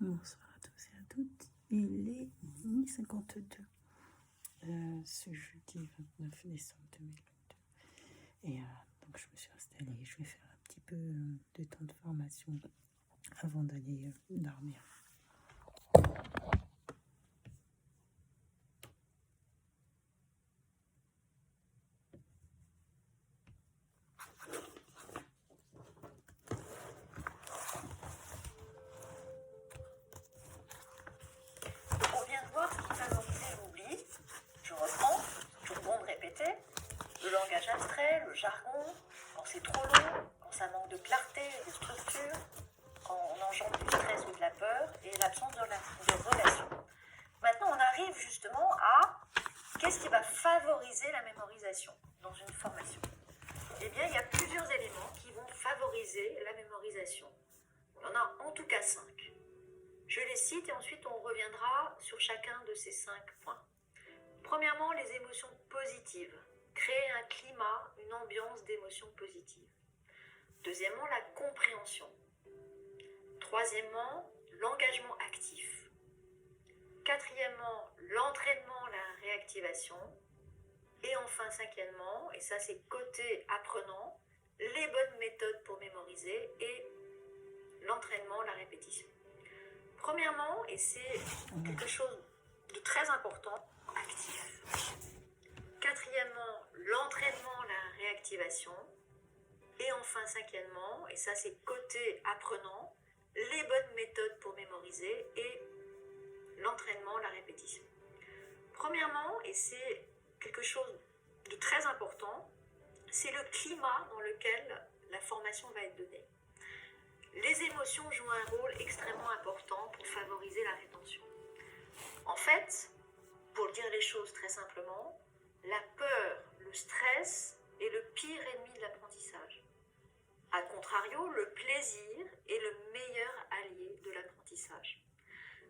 Bonsoir à tous et à toutes. Il est 12h52 ce jeudi 29 décembre 2022. Et donc je me suis installée. Je vais faire un petit peu de temps de formation avant d'aller dormir. On vient de voir ce qui favorisait l'oubli. Je reprends, toujours bon de répéter. Le langage abstrait, le jargon, quand c'est trop long, quand ça manque de clarté et de structure, quand on engendre du stress ou de la peur et l'absence de relation. Maintenant, on arrive justement à qu'est-ce qui va favoriser la mémorisation dans une formation. Eh bien, il y a plusieurs éléments qui vont favoriser la mémorisation. Il y en a en tout cas 5. Je les cite et ensuite on reviendra sur chacun de ces 5 points. Premièrement, les émotions positives. Créer un climat, une ambiance d'émotions positives. Deuxièmement, la compréhension. Troisièmement, l'engagement actif. Quatrièmement, l'entraînement, la réactivation. Et enfin, cinquièmement, et ça c'est côté apprenant, les bonnes méthodes pour mémoriser et l'entraînement, la répétition. Premièrement, et c'est quelque chose de très important, actif. Quatrièmement, l'entraînement, la réactivation. Et enfin, cinquièmement, et ça c'est côté apprenant, les bonnes méthodes pour mémoriser et l'entraînement, la répétition. Premièrement, et c'est quelque chose de très important, c'est le climat dans lequel la formation va être donnée. Les émotions jouent un rôle extrêmement important pour favoriser la rétention. En fait, pour dire les choses très simplement, la peur, le stress est le pire ennemi de l'apprentissage. A contrario, le plaisir est le meilleur allié de l'apprentissage.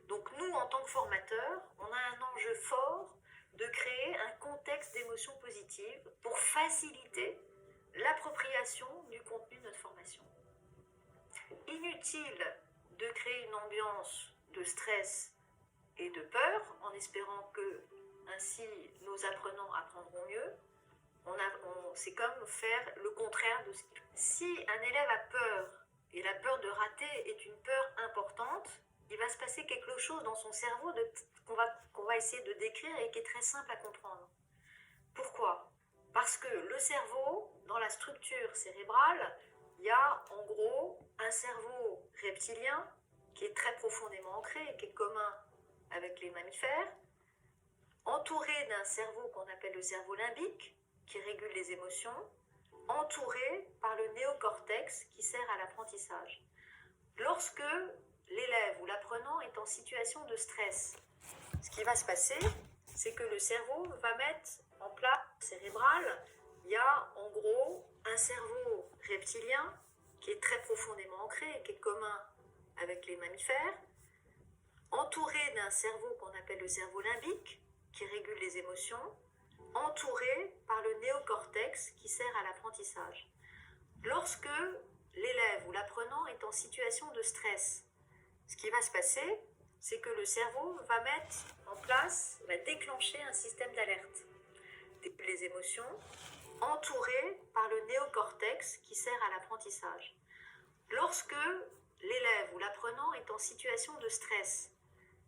Donc nous, en tant que formateurs, on a un enjeu fort de créer un contexte d'émotions positives pour faciliter l'appropriation du contenu de notre formation. Inutile de créer une ambiance de stress et de peur en espérant que ainsi nos apprenants apprendront mieux. C'est comme faire le contraire de ce qu'il faut. Si un élève a peur et la peur de rater est une peur importante, il va se passer quelque chose dans son cerveau qu'on va essayer de décrire et qui est très simple à comprendre. Pourquoi ? Parce que le cerveau, dans la structure cérébrale, il y a en gros un cerveau reptilien qui est très profondément ancré et qui est commun avec les mammifères, entouré d'un cerveau qu'on appelle le cerveau limbique, qui régule les émotions, entouré par le néocortex qui sert à l'apprentissage. Lorsque l'élève ou l'apprenant est en situation de stress, ce qui va se passer, c'est que le cerveau va mettre en place cérébral. Il y a en gros un cerveau reptilien qui est très profondément ancré et qui est commun avec les mammifères, entouré d'un cerveau qu'on appelle le cerveau limbique, qui régule les émotions, entouré par le néocortex qui sert à l'apprentissage. Lorsque l'élève ou l'apprenant est en situation de stress, ce qui va se passer, c'est que le cerveau va mettre en place, va déclencher un système d'alerte. Les émotions, entourées par le néocortex qui sert à l'apprentissage. Lorsque l'élève ou l'apprenant est en situation de stress,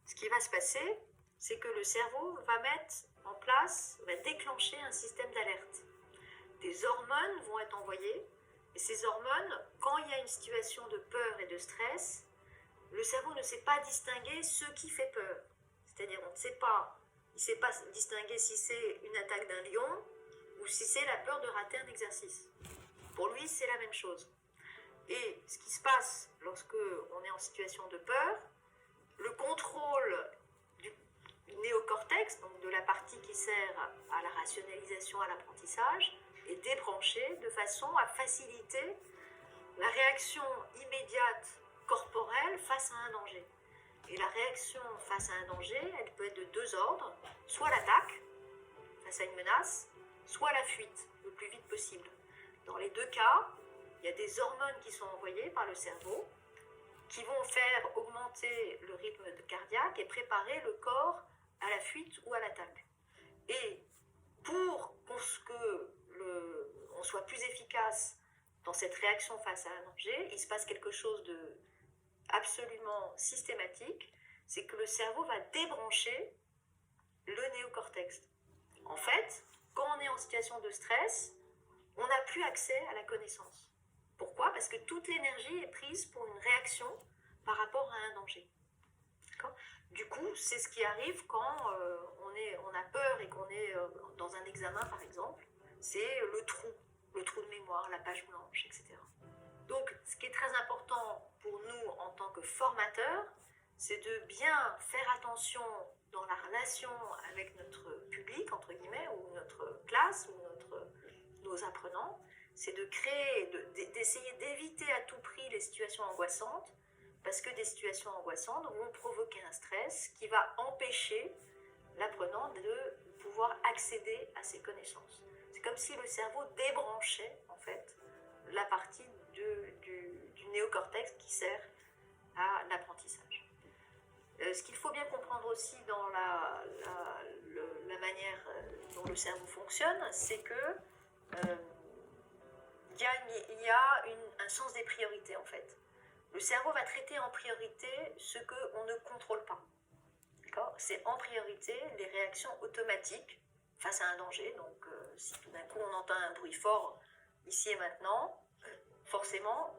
ce qui va se passer, c'est que le cerveau va mettre en place, va déclencher un système d'alerte. Des hormones vont être envoyées, et ces hormones, quand il y a une situation de peur et de stress, le cerveau ne sait pas distinguer ce qui fait peur. C'est-à-dire, il ne sait pas distinguer si c'est une attaque d'un lion ou si c'est la peur de rater un exercice. Pour lui, c'est la même chose. Et ce qui se passe lorsque on est en situation de peur, le contrôle du néocortex, donc de la partie qui sert à la rationalisation, à l'apprentissage, est débranché de façon à faciliter la réaction immédiate corporelle face à un danger. Et la réaction face à un danger, elle peut être de 2 ordres, soit l'attaque face à une menace, soit la fuite, le plus vite possible. Dans les 2 cas, il y a des hormones qui sont envoyées par le cerveau qui vont faire augmenter le rythme cardiaque et préparer le corps à la fuite ou à l'attaque. Et pour qu'on soit plus efficace dans cette réaction face à un danger, il se passe quelque chose de absolument systématique, c'est que le cerveau va débrancher le néocortex. En fait, quand on est en situation de stress, on n'a plus accès à la connaissance. Pourquoi ? Parce que toute l'énergie est prise pour une réaction par rapport à un danger. D'accord ? Du coup, c'est ce qui arrive quand on a peur et qu'on est dans un examen, par exemple. C'est le trou de mémoire, la page blanche, etc. Donc, ce qui est très important pour nous en tant que formateurs, c'est de bien faire attention dans la relation avec notre public, entre guillemets, ou notre classe, ou nos apprenants, c'est de créer, d'essayer d'éviter à tout prix les situations angoissantes, parce que des situations angoissantes vont provoquer un stress qui va empêcher l'apprenant de pouvoir accéder à ses connaissances. C'est comme si le cerveau débranchait, en fait, la partie du néocortex qui sert à l'apprentissage. Ce qu'il faut bien comprendre aussi dans la manière dont le cerveau fonctionne, c'est que il y a un sens des priorités, en fait. Le cerveau va traiter en priorité ce qu'on ne contrôle pas. C'est en priorité les réactions automatiques face à un danger. Donc, si tout d'un coup on entend un bruit fort ici et maintenant, forcément,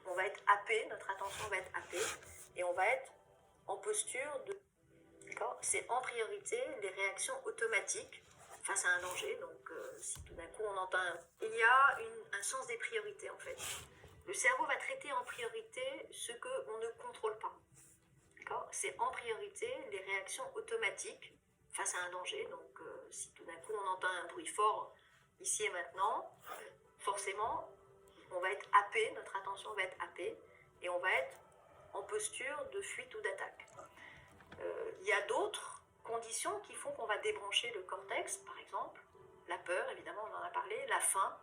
on va être happé, notre attention va être happée, et on va être en posture de... C'est en priorité les réactions automatiques face à un danger. Donc, si tout d'un coup on entend il y a un sens des priorités, en fait. Le cerveau va traiter en priorité ce qu'on ne contrôle pas. C'est en priorité les réactions automatiques face à un danger. Donc, si tout d'un coup on entend un bruit fort ici et maintenant, forcément, on va être happé, notre attention va être happée, et on va être en posture de fuite ou d'attaque. Il y a d'autres conditions qui font qu'on va débrancher le cortex, par exemple, la peur, évidemment, on en a parlé, la faim,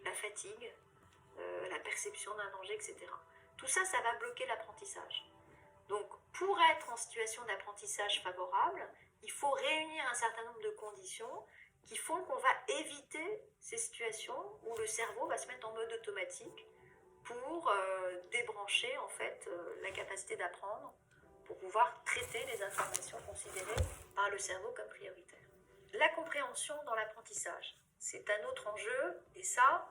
la fatigue, la perception d'un danger, etc. Tout ça, ça va bloquer l'apprentissage. Donc, pour être en situation d'apprentissage favorable, il faut réunir un certain nombre de conditions qui font qu'on va éviter ces situations où le cerveau va se mettre en mode automatique pour débrancher, en fait, la capacité d'apprendre, pour pouvoir traiter les informations considérées par le cerveau comme prioritaires. La compréhension dans l'apprentissage, c'est un autre enjeu, et ça,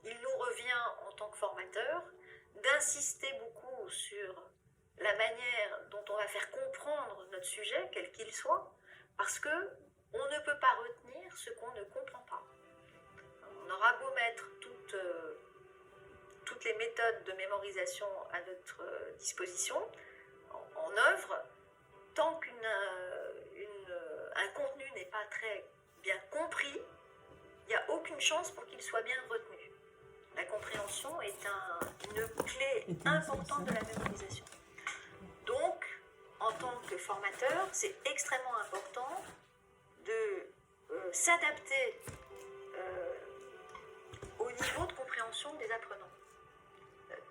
il nous revient en tant que formateur d'insister beaucoup sur la manière dont on va faire comprendre notre sujet, quel qu'il soit, parce que on ne peut pas retenir ce qu'on ne comprend pas. On aura beau mettre toutes les méthodes de mémorisation à notre disposition, en œuvre, tant qu'un contenu n'est pas très bien compris, il n'y a aucune chance pour qu'il soit bien retenu. La compréhension est une clé importante de la mémorisation. Donc, en tant que formateur, c'est extrêmement important de s'adapter au niveau de compréhension des apprenants.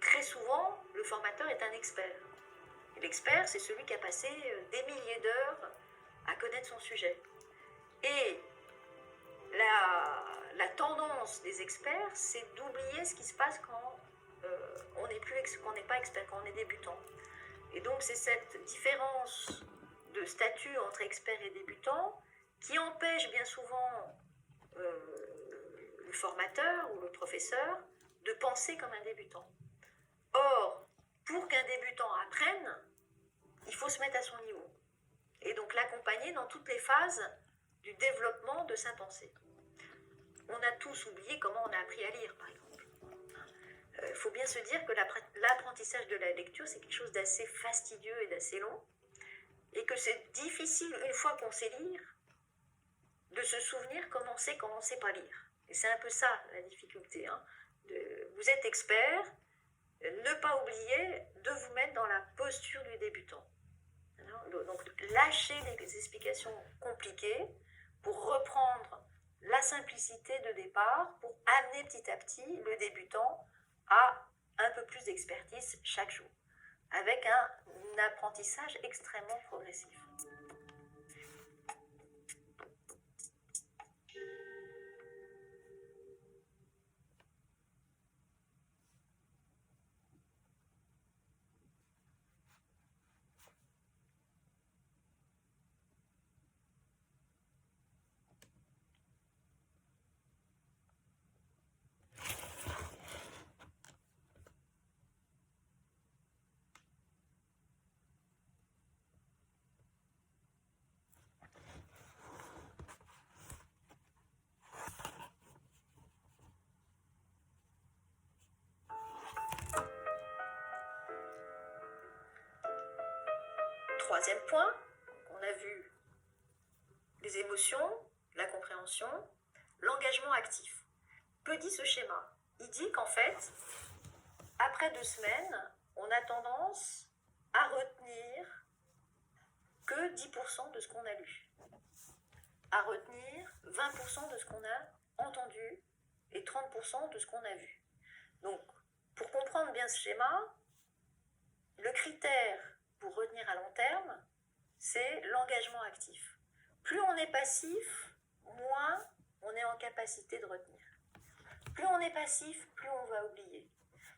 Très souvent, le formateur est un expert. Et l'expert, c'est celui qui a passé des milliers d'heures à connaître son sujet. Et la tendance des experts, c'est d'oublier ce qui se passe quand on n'est pas expert, quand on est débutant. Et donc, c'est cette différence de statut entre expert et débutant qui empêche bien souvent le formateur ou le professeur de penser comme un débutant. Or, pour qu'un débutant apprenne, il faut se mettre à son niveau. Et donc l'accompagner dans toutes les phases du développement de sa pensée. On a tous oublié comment on a appris à lire, par exemple. Il faut bien se dire que l'apprentissage de la lecture, c'est quelque chose d'assez fastidieux et d'assez long, et que c'est difficile, une fois qu'on sait lire, de se souvenir comment on ne sait pas lire. Et c'est un peu ça, la difficulté. Vous êtes expert, ne pas oublier de vous mettre dans la posture du débutant. Donc, lâcher les explications compliquées pour reprendre la simplicité de départ, pour amener petit à petit le débutant à un peu plus d'expertise chaque jour. avec un apprentissage extrêmement progressif. Troisième point, on a vu les émotions, la compréhension, l'engagement actif. Que dit ce schéma? Il dit qu'en fait, après 2 semaines, on a tendance à retenir que 10% de ce qu'on a lu, à retenir 20% de ce qu'on a entendu et 30% de ce qu'on a vu. Donc, pour comprendre bien ce schéma, le critère pour retenir à long terme, c'est l'engagement actif. Plus on est passif, moins on est en capacité de retenir. Plus on est passif, plus on va oublier.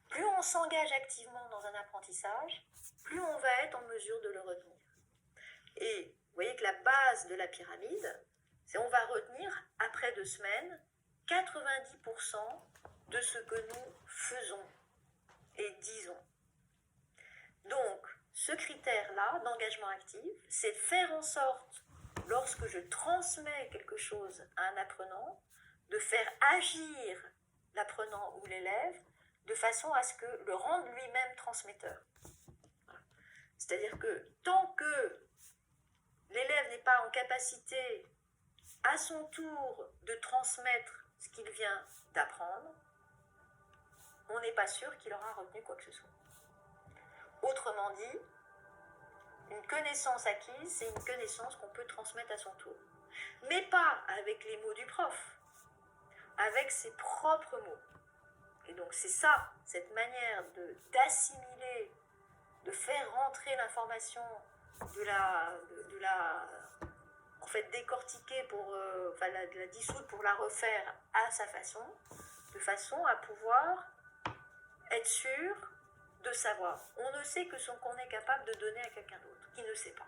Plus on s'engage activement dans un apprentissage, plus on va être en mesure de le retenir. Et vous voyez que la base de la pyramide, c'est on va retenir, après 2 semaines, 90% de ce que nous faisons et disons. Donc, ce critère-là d'engagement actif, c'est de faire en sorte, lorsque je transmets quelque chose à un apprenant, de faire agir l'apprenant ou l'élève de façon à ce que le rende lui-même transmetteur. C'est-à-dire que tant que l'élève n'est pas en capacité à son tour de transmettre ce qu'il vient d'apprendre, on n'est pas sûr qu'il aura retenu quoi que ce soit. Autrement dit, une connaissance acquise, c'est une connaissance qu'on peut transmettre à son tour. Mais pas avec les mots du prof, avec ses propres mots. Et donc c'est ça, cette manière d'assimiler, de faire rentrer l'information, de la en fait décortiquer de la dissoudre pour la refaire à sa façon, de façon à pouvoir être sûr de savoir. On ne sait que ce qu'on est capable de donner à quelqu'un d'autre, qui ne sait pas.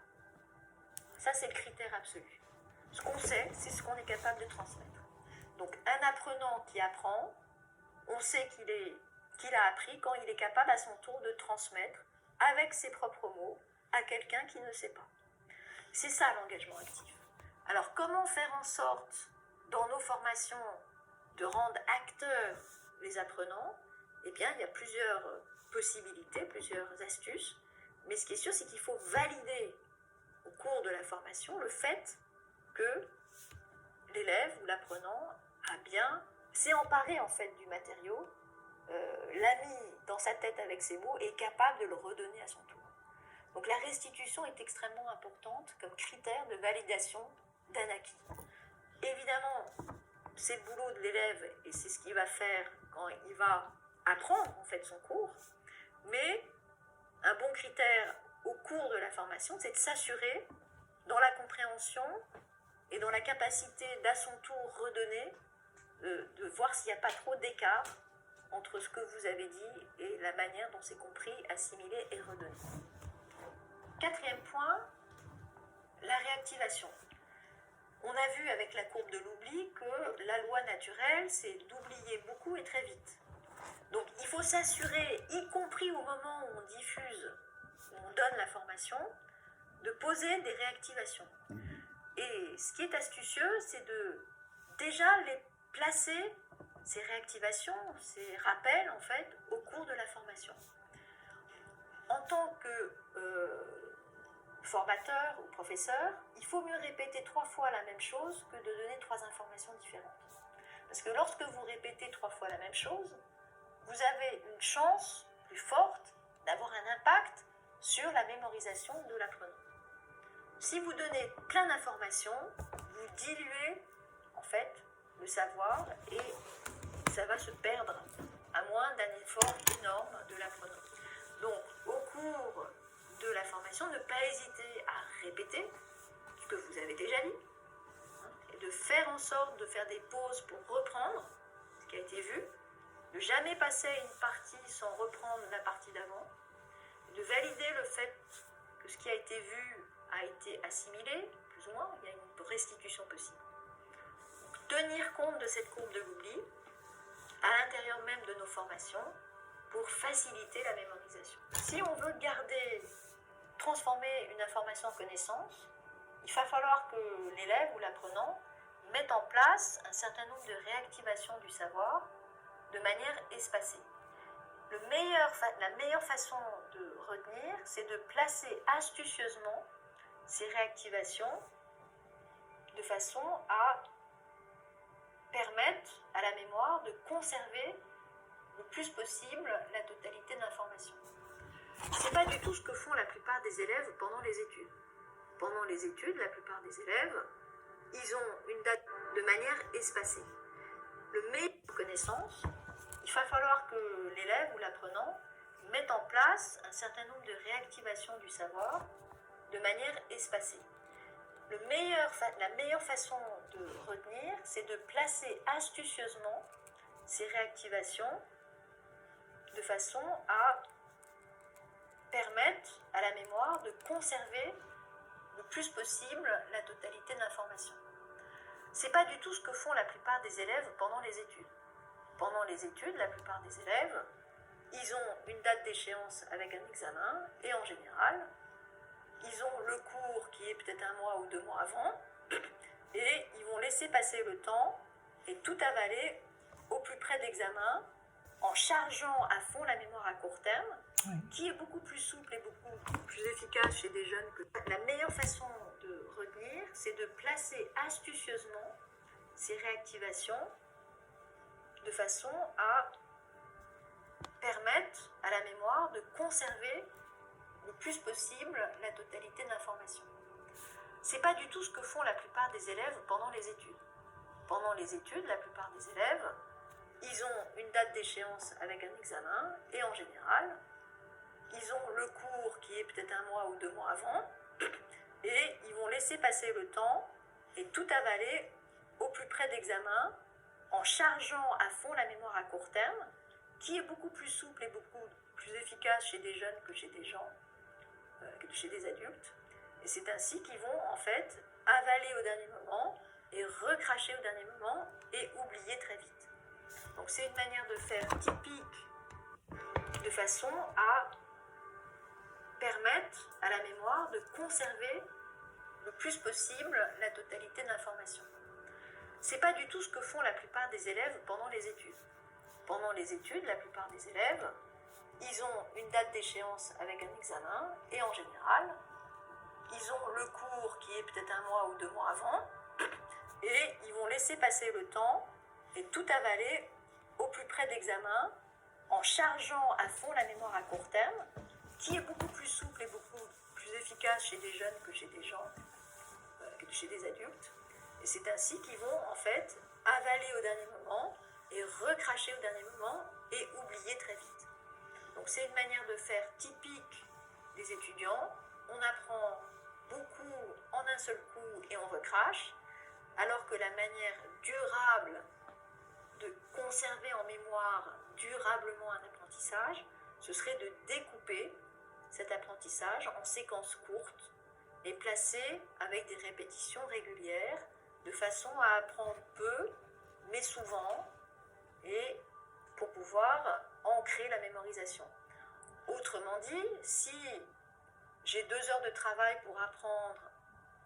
Ça, c'est le critère absolu. Ce qu'on sait, c'est ce qu'on est capable de transmettre. Donc, un apprenant qui apprend, on sait qu'il a appris quand il est capable à son tour de transmettre avec ses propres mots à quelqu'un qui ne sait pas. C'est ça l'engagement actif. Alors, comment faire en sorte, dans nos formations, de rendre acteurs les apprenants? Eh bien, il y a plusieurs possibilités, plusieurs astuces, mais ce qui est sûr, c'est qu'il faut valider au cours de la formation le fait que l'élève ou l'apprenant s'est emparé en fait du matériau, l'a mis dans sa tête avec ses mots et est capable de le redonner à son tour. Donc la restitution est extrêmement importante comme critère de validation d'un acquis. Évidemment, c'est le boulot de l'élève et c'est ce qu'il va faire quand il va apprendre en fait son cours, mais un bon critère au cours de la formation, c'est de s'assurer dans la compréhension et dans la capacité d'à son tour redonner, de voir s'il n'y a pas trop d'écart entre ce que vous avez dit et la manière dont c'est compris, assimilé et redonné. 4e point, la réactivation. On a vu avec la courbe de l'oubli que la loi naturelle, c'est d'oublier beaucoup et très vite. Donc il faut s'assurer, y compris au moment où on diffuse, où on donne la formation, de poser des réactivations. Et ce qui est astucieux, c'est de déjà les placer, ces réactivations, ces rappels en fait, au cours de la formation. En tant que formateur ou professeur, il faut mieux répéter 3 fois la même chose que de donner 3 informations différentes. Parce que lorsque vous répétez 3 fois la même chose, vous avez une chance plus forte d'avoir un impact sur la mémorisation de l'apprenant. Si vous donnez plein d'informations, vous diluez en fait le savoir et ça va se perdre à moins d'un effort énorme de l'apprenant. Donc au cours cours de la formation, ne pas hésiter à répéter ce que vous avez déjà dit, et de faire en sorte de faire des pauses pour reprendre ce qui a été vu, de jamais passer à une partie sans reprendre la partie d'avant, de valider le fait que ce qui a été vu a été assimilé, plus ou moins, il y a une restitution possible. Donc, tenir compte de cette courbe de l'oubli à l'intérieur même de nos formations pour faciliter la mémorisation. Si on veut transformer une information en connaissance, il va falloir que l'élève ou l'apprenant mette en place un certain nombre de réactivations du savoir de manière espacée. La meilleure façon de retenir, c'est de placer astucieusement ces réactivations de façon à permettre à la mémoire de conserver le plus possible la totalité de l'information. Ce n'est pas du tout ce que font la plupart des élèves pendant les études. Pendant les études, la plupart des élèves, ils ont une date de manière espacée. Le meilleur connaissance, il va falloir que l'élève ou l'apprenant mette en place un certain nombre de réactivations du savoir de manière espacée. La meilleure façon de retenir, c'est de placer astucieusement ces réactivations de façon à permettre à la mémoire de conserver le plus possible la totalité de l'information. Ce n'est pas du tout ce que font la plupart des élèves pendant les études. Pendant les études, la plupart des élèves, ils ont une date d'échéance avec un examen et en général, ils ont le cours qui est peut-être 1 mois ou 2 mois avant et ils vont laisser passer le temps et tout avaler au plus près de l'examen en chargeant à fond la mémoire à court terme, qui est beaucoup plus souple et beaucoup plus efficace chez des jeunes que... La meilleure façon de retenir, c'est de placer astucieusement ces réactivations de façon à permettre à la mémoire de conserver le plus possible la totalité de l'information. Ce n'est pas du tout ce que font la plupart des élèves pendant les études. Pendant les études, la plupart des élèves, ils ont une date d'échéance avec un examen et en général, ils ont le cours qui est peut-être 1 mois ou 2 mois avant et ils vont laisser passer le temps et tout avaler au plus près de l'examen en chargeant à fond la mémoire à court terme, qui est beaucoup plus souple et beaucoup plus efficace chez des jeunes que chez des gens, chez des adultes. Et c'est ainsi qu'ils vont en fait avaler au dernier moment et recracher au dernier moment et oublier très vite. Donc c'est une manière de faire typique de façon à permettre à la mémoire de conserver le plus possible la totalité de l'information. Ce n'est pas du tout ce que font la plupart des élèves pendant les études. Pendant les études, la plupart des élèves, ils ont une date d'échéance avec un examen et en général, ils ont le cours qui est peut-être 1 mois ou 2 mois avant et ils vont laisser passer le temps et tout avaler au plus près de l'examen en chargeant à fond la mémoire à court terme, qui est beaucoup plus souple et beaucoup plus efficace chez des jeunes que chez des gens, chez des adultes. Et c'est ainsi qu'ils vont en fait avaler au dernier moment et recracher au dernier moment et oublier très vite. Donc c'est une manière de faire typique des étudiants. On apprend beaucoup en un seul coup et on recrache, alors que la manière durable de conserver en mémoire durablement un apprentissage, ce serait de découper cet apprentissage en séquences courtes et placer avec des répétitions régulières de façon à apprendre peu, mais souvent, et pour pouvoir ancrer la mémorisation. Autrement dit, si j'ai 2 heures de travail pour apprendre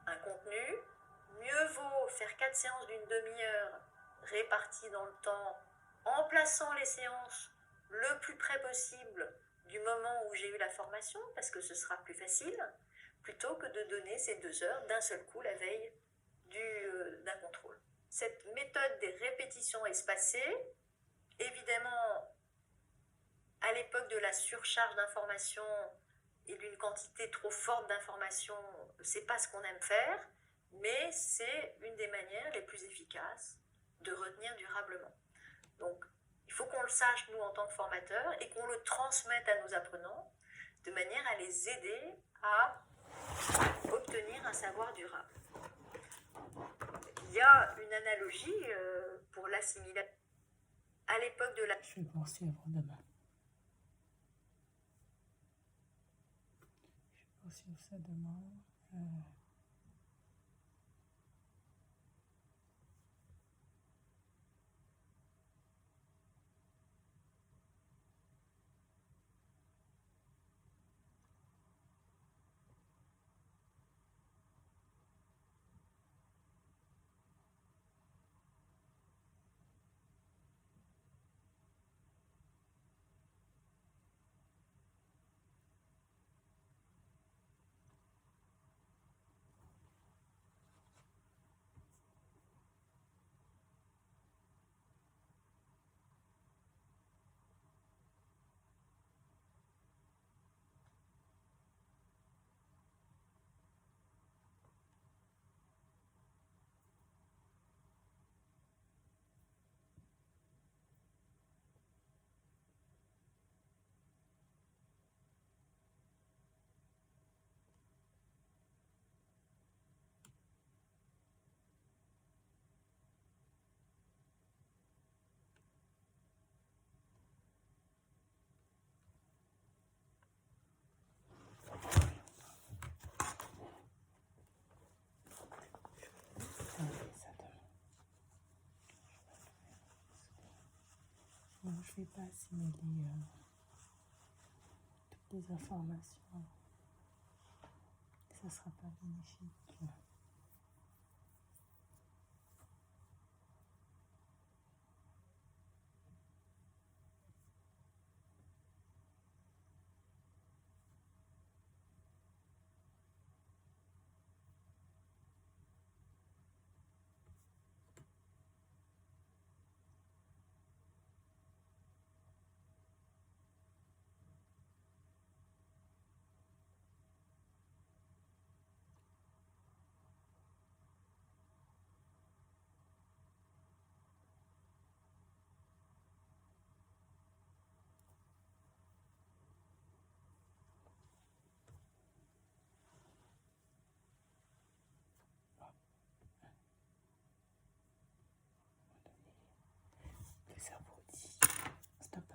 un contenu, mieux vaut faire 4 séances d'une demi-heure réparties dans le temps, en plaçant les séances le plus près possible du moment où j'ai eu la formation, parce que ce sera plus facile, plutôt que de donner ces 2 heures d'un seul coup la veille d'un contrôle. Cette méthode des répétitions espacées, évidemment, à l'époque de la surcharge d'informations et d'une quantité trop forte d'informations, c'est pas ce qu'on aime faire, mais c'est une des manières les plus efficaces de retenir durablement. Donc, il faut qu'on le sache, nous, en tant que formateurs, et qu'on le transmette à nos apprenants, de manière à les aider à obtenir un savoir durable. Il y a une analogie pour l'assimilation à l'époque de la... Je vais poursuivre demain. Je vais poursuivre ça demain. Je ne vais pas assimiler toutes les informations. Ça ne sera pas bénéfique. Le cerveau dit stop.